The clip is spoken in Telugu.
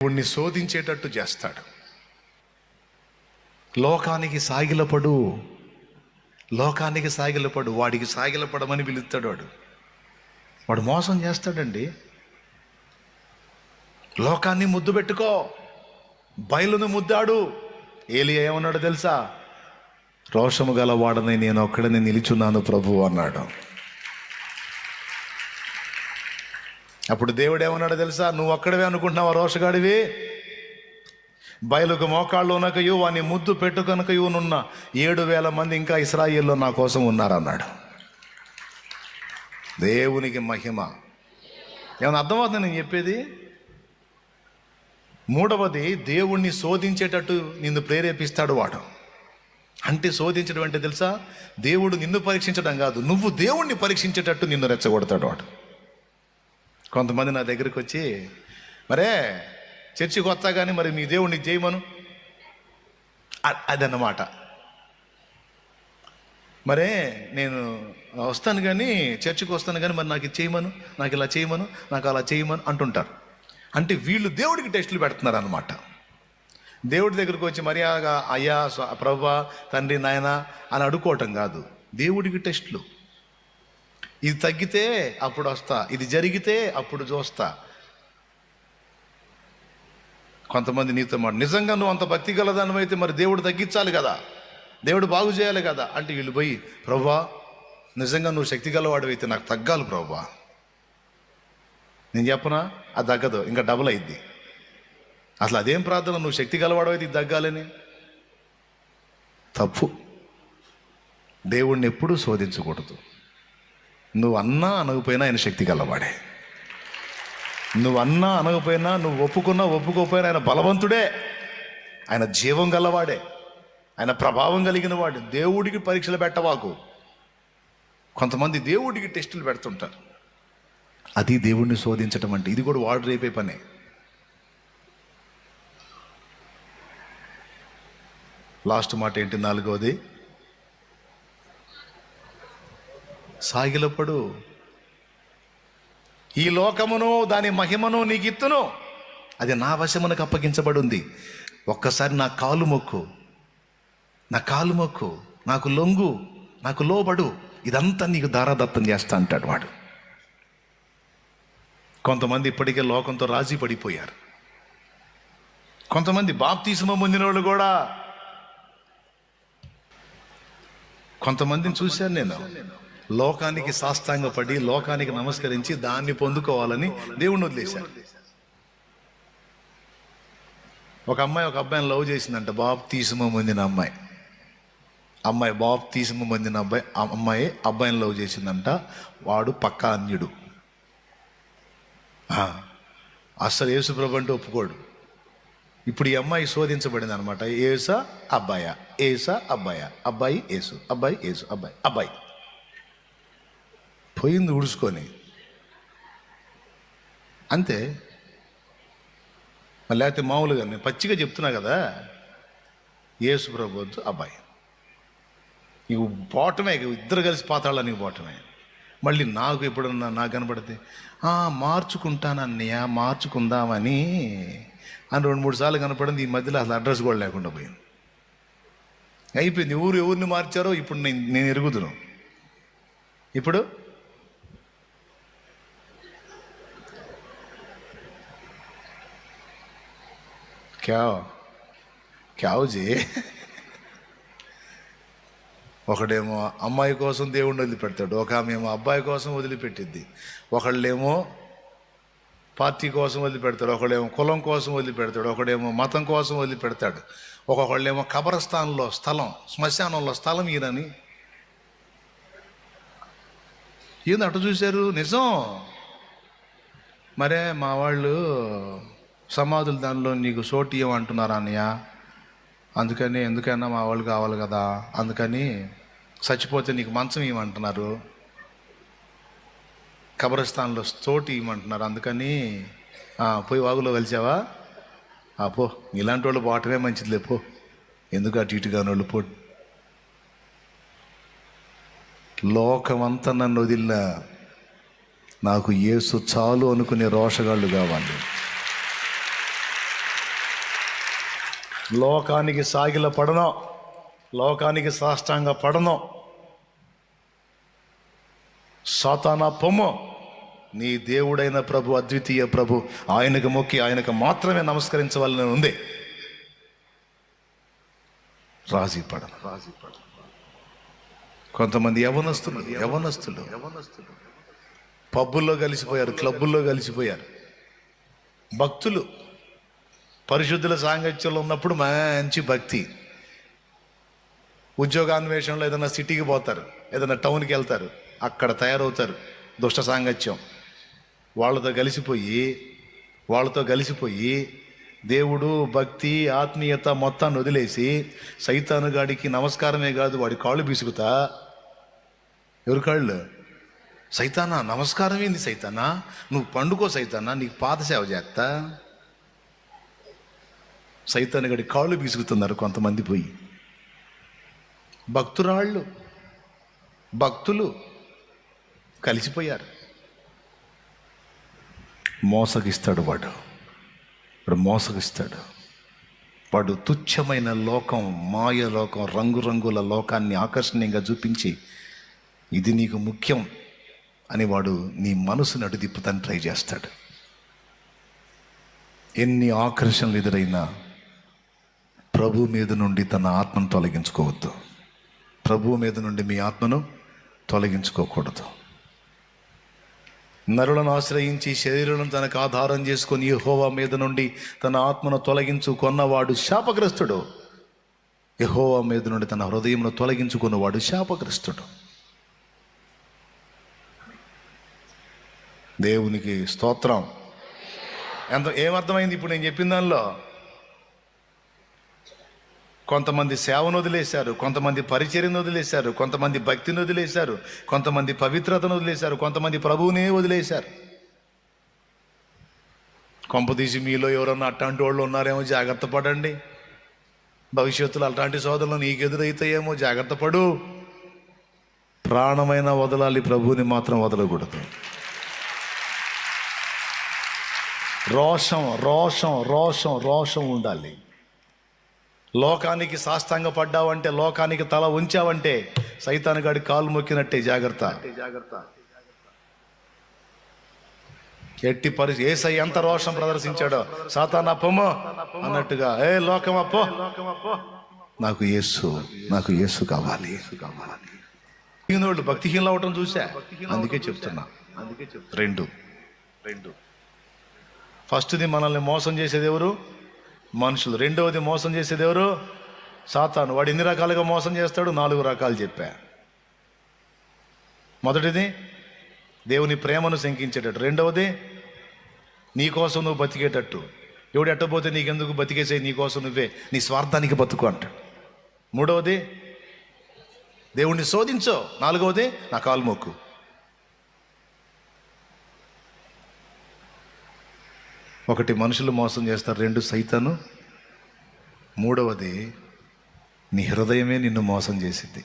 వాడిని శోధించేటట్టు చేస్తాడు. లోకానికి సాగిలపడు, లోకానికి సాగిలపడు, వాడికి సాగిలపడమని పిలుస్తాడు. వాడు మోసం చేస్తాడండి. లోకాన్ని ముద్దు పెట్టుకో, బయలును ముద్దాడు. ఏలియా ఏమన్నాడు తెలుసా? రోషము గల వాడని నేను ఒక్కడనే నిలిచున్నాను ప్రభు అన్నాడు. అప్పుడు దేవుడు ఏమన్నాడు తెలుసా? నువ్వు ఒక్కడవే అనుకుంటున్నావా రోషగాడివి? బయలుకు మోకాళ్ళు ఉనకయు వాని ముద్దు పెట్టుకొనకయు నున్న 7,000 మంది ఇంకా ఇశ్రాయేల్లో నా కోసం ఉన్నారన్నాడు. దేవునికి మహిమ. ఏమన్నా అర్థమవుతుంది నేను చెప్పేది? మూడవది, దేవుణ్ణి శోధించేటట్టు నిన్ను ప్రేరేపిస్తాడు వాడు. అంటే శోధించడం అంటే తెలుసా? దేవుడు నిన్ను పరీక్షించడం కాదు, నువ్వు దేవుణ్ణి పరీక్షించేటట్టు నిన్ను రెచ్చగొడతాడు వాడు. కొంతమంది నా దగ్గరికి వచ్చి, మరే చర్చికి వస్తా కానీ మరి మీ దేవుణ్ణి చేయమను అదన్నమాట. మరే నేను వస్తాను కానీ, చర్చికి వస్తాను కానీ మరి నాకు ఇది చేయమను, నాకు ఇలా చేయమను, నాకు అలా చేయమను అంటుంటారు. అంటే వీళ్ళు దేవుడికి టెస్టులు పెడుతున్నారు అన్నమాట. దేవుడి దగ్గరికి వచ్చి మర్యాదగా అయ్యా ప్రభువా తండ్రి నాయన అని అడుకోవటం కాదు, దేవుడికి టెస్టులు. ఇది తగ్గితే అప్పుడు వస్తా, ఇది జరిగితే అప్పుడు చూస్తా. కొంతమంది నీతో మాట, నిజంగా నువ్వు అంత భక్తి గలదానివి అయితే మరి దేవుడు తగ్గించాలి కదా, దేవుడు బాగు చేయాలి కదా అంటే వీళ్ళు పోయి, ప్రభువా నిజంగా నువ్వు శక్తి గలవాడు అయితే నాకు తగ్గాలి ప్రభువా. నేను చెప్పనా? అది తగ్గదు, ఇంకా డబుల్ అయింది. అసలు అదేం ప్రార్థన, నువ్వు శక్తి గలవాడు అయితే ఇది తగ్గాలని? తప్పు. దేవుణ్ణి ఎప్పుడూ శోధించకూడదు. నువ్వు అన్నా అనకపోయినా ఆయన శక్తి గలవాడే. నువ్వు అన్నా అనకపోయినా, నువ్వు ఒప్పుకున్నా ఒప్పుకోకపోయినా ఆయన బలవంతుడే, ఆయన జీవం గలవాడే, ఆయన ప్రభావం కలిగిన వాడు. దేవుడికి పరీక్షలు పెట్టవాకు. కొంతమంది దేవుడికి టెస్టులు పెడుతుంటారు. అది దేవుడిని శోధించటం అంటే. ఇది కూడా వాడు రేపే పనే. లాస్ట్ మాట ఏంటి? 4వది, సాగిలపడు. ఈ లోకమును దాని మహిమను నీకు ఇత్తును, అది నా వశమునకు అప్పగించబడి ఉంది. ఒక్కసారి నా కాలు మొక్కు, నా కాలు మొక్కు, నాకు లొంగు, నాకు లోబడు, ఇదంతా నీకు దారాదత్తం చేస్తా అంటాడు వాడు. కొంతమంది ఇప్పటికే లోకంతో రాజీ పడిపోయారు. కొంతమంది బాప్తిస్మం పొందిన వాళ్ళు కూడా, కొంతమందిని చూశాను నేను, లోకానికి సాష్టాంగపడి లోకానికి నమస్కరించి దాన్ని పొందుకోవాలని దేవుణ్ణి వదిలేశారు. ఒక అమ్మాయి ఒక అబ్బాయిని లవ్ చేసిందంట, బాప్తిస్మం పొందిన అమ్మాయి బాప్తిస్మం పొందిన అమ్మాయి అబ్బాయిని లవ్ చేసిందంట. వాడు పక్కా అన్యుడు, అస్సలు యేసుప్రభు అంటే ఒప్పుకోడు. ఇప్పుడు ఈ అమ్మాయి శోధించబడింది అనమాట. ఏసా అబ్బాయా, ఏసా అబ్బాయా, అబ్బాయి యేసు, అబ్బాయి యేసు, అబ్బాయి పోయింది ఉడుచుకొని అంతే. లేకపోతే మామూలుగా నేను పచ్చిగా చెప్తున్నా కదా, యేసు ప్రభు వద్దు, అబ్బాయి. నీకు పోవటమే, ఇద్దరు కలిసి పాతాళ నీకు పోవటమే. మళ్ళీ నాకు ఎప్పుడన్నా నాకు కనపడితే మార్చుకుంటానన్నయ్య, మార్చుకుందామని అని 2-3 సార్లు కనపడింది. ఈ మధ్యలో అసలు అడ్రస్ కూడా లేకుండా పోయింది. అయిపోయింది. ఎవరిని మార్చారో ఇప్పుడు నేను ఎరుగుదును. ఇప్పుడు క్యావుజీ ఒకడేమో అమ్మాయి కోసం దేవుణ్ణి వదిలిపెడతాడు, ఒక ఆమెమో అబ్బాయి కోసం వదిలిపెట్టిద్ది, ఒకళ్ళేమో పార్టీ కోసం వదిలిపెడతాడు, ఒకడేమో కులం కోసం వదిలిపెడతాడు, ఒకడేమో మతం కోసం వదిలిపెడతాడు, ఒక్కొక్కళ్ళేమో కబరస్థాన్లో స్థలం, శ్మశానంలో స్థలం ఈయనని. ఏంది అటు చూశారు? నిజం. మరే మా వాళ్ళు సమాధులు దానిలో నీకు చోటు ఇవ్వమంటున్నారా అన్నయ్య, అందుకని ఎందుకైనా మా వాళ్ళు కావాలి కదా, అందుకని చచ్చిపోతే నీకు మంచం ఇవ్వమంటున్నారు, కబరస్థాన్లో చోటు ఇవ్వమంటున్నారు, అందుకని పోయి వాగులో కలిసావా? పో, ఇలాంటి వాళ్ళు పోవటమే మంచిదిలే, పో, ఎందుకు అటు ఇటుగా వాళ్ళు పో. లోకమంతా నన్ను వదిలిన నాకు యేసు చాలు అనుకునే రోషగాళ్ళు కావాలి. లోకానికి సాగిల పడను, లోకానికి సాష్టాంగ పడను. సాతానా పొమ్ము, నీ దేవుడైన ప్రభు, అద్వితీయ ప్రభు, ఆయనకు మొక్కి ఆయనకు మాత్రమే నమస్కరించవాలని ఉంది. రాజీ పడను. కొంతమంది యవనస్తులు పబ్బుల్లో కలిసిపోయారు, క్లబ్బుల్లో కలిసిపోయారు. భక్తులు పరిశుద్ధుల సాంగత్యంలో ఉన్నప్పుడు మంచి భక్తి, ఉద్యోగాన్వేషణలో ఏదైనా సిటీకి పోతారు, ఏదైనా టౌన్కి వెళ్తారు, అక్కడ తయారవుతారు దుష్ట సాంగత్యం. వాళ్ళతో కలిసిపోయి దేవుడు, భక్తి, ఆత్మీయత మొత్తాన్ని వదిలేసి సైతాను గాడికి నమస్కారమే కాదు వాడి కాళ్ళు బీసుకుతా. ఎవరి కాళ్ళు? సైతానా నమస్కారం ఏంది సైతానా, నువ్వు పండుకో సైతానా, నీకు పాద సేవ చేస్తా. సైతాను గడి కాళ్ళు బీసుకుతున్నారు కొంతమంది పోయి. భక్తులు కలిసిపోయారు. మోసగిస్తాడు వాడు మోసగిస్తాడు. వాడు తుచ్చమైన లోకం, మాయ లోకం, రంగురంగుల లోకాన్ని ఆకర్షణీయంగా చూపించి ఇది నీకు ముఖ్యం అని వాడు నీ మనసును అడుదిప్పుతాను ట్రై చేస్తాడు. ఎన్ని ఆకర్షణలు ఎదురైనా ప్రభు మీద నుండి తన ఆత్మను తొలగించుకోవద్దు. ప్రభువు మీద నుండి మీ ఆత్మను తొలగించుకోకూడదు. నరులను ఆశ్రయించి శరీరం తనకు ఆధారం చేసుకొని యెహోవా మీద నుండి తన ఆత్మను తొలగించుకున్నవాడు శాపగ్రస్తుడు. యెహోవా మీద నుండి తన హృదయంను తొలగించుకున్నవాడు శాపగ్రస్తుడు. దేవునికి స్తోత్రం. ఏమర్థమైంది ఇప్పుడు నేను చెప్పిన దానిలో? కొంతమంది సేవను వదిలేశారు, కొంతమంది పరిచర్యను వదిలేశారు, కొంతమంది భక్తిని వదిలేశారు, కొంతమంది పవిత్రతను వదిలేశారు, కొంతమంది ప్రభువునే వదిలేశారు. కొంపదీసి మీలో ఎవరన్నా అట్లాంటి వాళ్ళు ఉన్నారేమో, జాగ్రత్త పడండి. భవిష్యత్తులో అలాంటి సోదరులు నీకు ఎదురైతాయేమో, జాగ్రత్త పడు. ప్రాణమైన వదలాలి, ప్రభువుని మాత్రం వదలకూడదు. రోషం ఉండాలి. లోకానికి సాష్టాంగ పడ్డావంటే, లోకానికి తల ఉంచావంటే సైతాను గాడి కాలు మొక్కినట్టే. జాగ్రత్త. ఎట్టి పరిస్థితి యేసయ్య ఎంత రోషం ప్రదర్శించాడో, సాతానా పొమ్ము అన్నట్టుగా, ఏ లోకమా పో, నాకు యేసు కావాలి. వాళ్ళు భక్తిహీనులు అవటం చూసా, అందుకే చెప్తున్నా. రెండు ఫస్ట్ది మనల్ని మోసం చేసేది ఎవరు? మనుషులు. రెండవది మోసం చేసేది ఎవరు? సాతాను. వాడు ఎన్ని రకాలుగా మోసం చేస్తాడు? 4 రకాలు చెప్పా. మొదటిది దేవుని ప్రేమను శంకించేటట్టు. రెండవది నీకోసం నువ్వు బతికేటట్టు. ఎవడు ఎట్టపోతే నీకెందుకు, బతికేసే నీకోసం నువ్వే, నీ స్వార్థానికి బతుకు అంటాడు. మూడవది దేవుణ్ణి శోధించో. నాలుగవది నా కాలు మొక్కు. ఒకటి మనుషులు మోసం చేస్తారు, 2 సైతాను, మూడవది నీ హృదయమే నిన్ను మోసం చేసింది.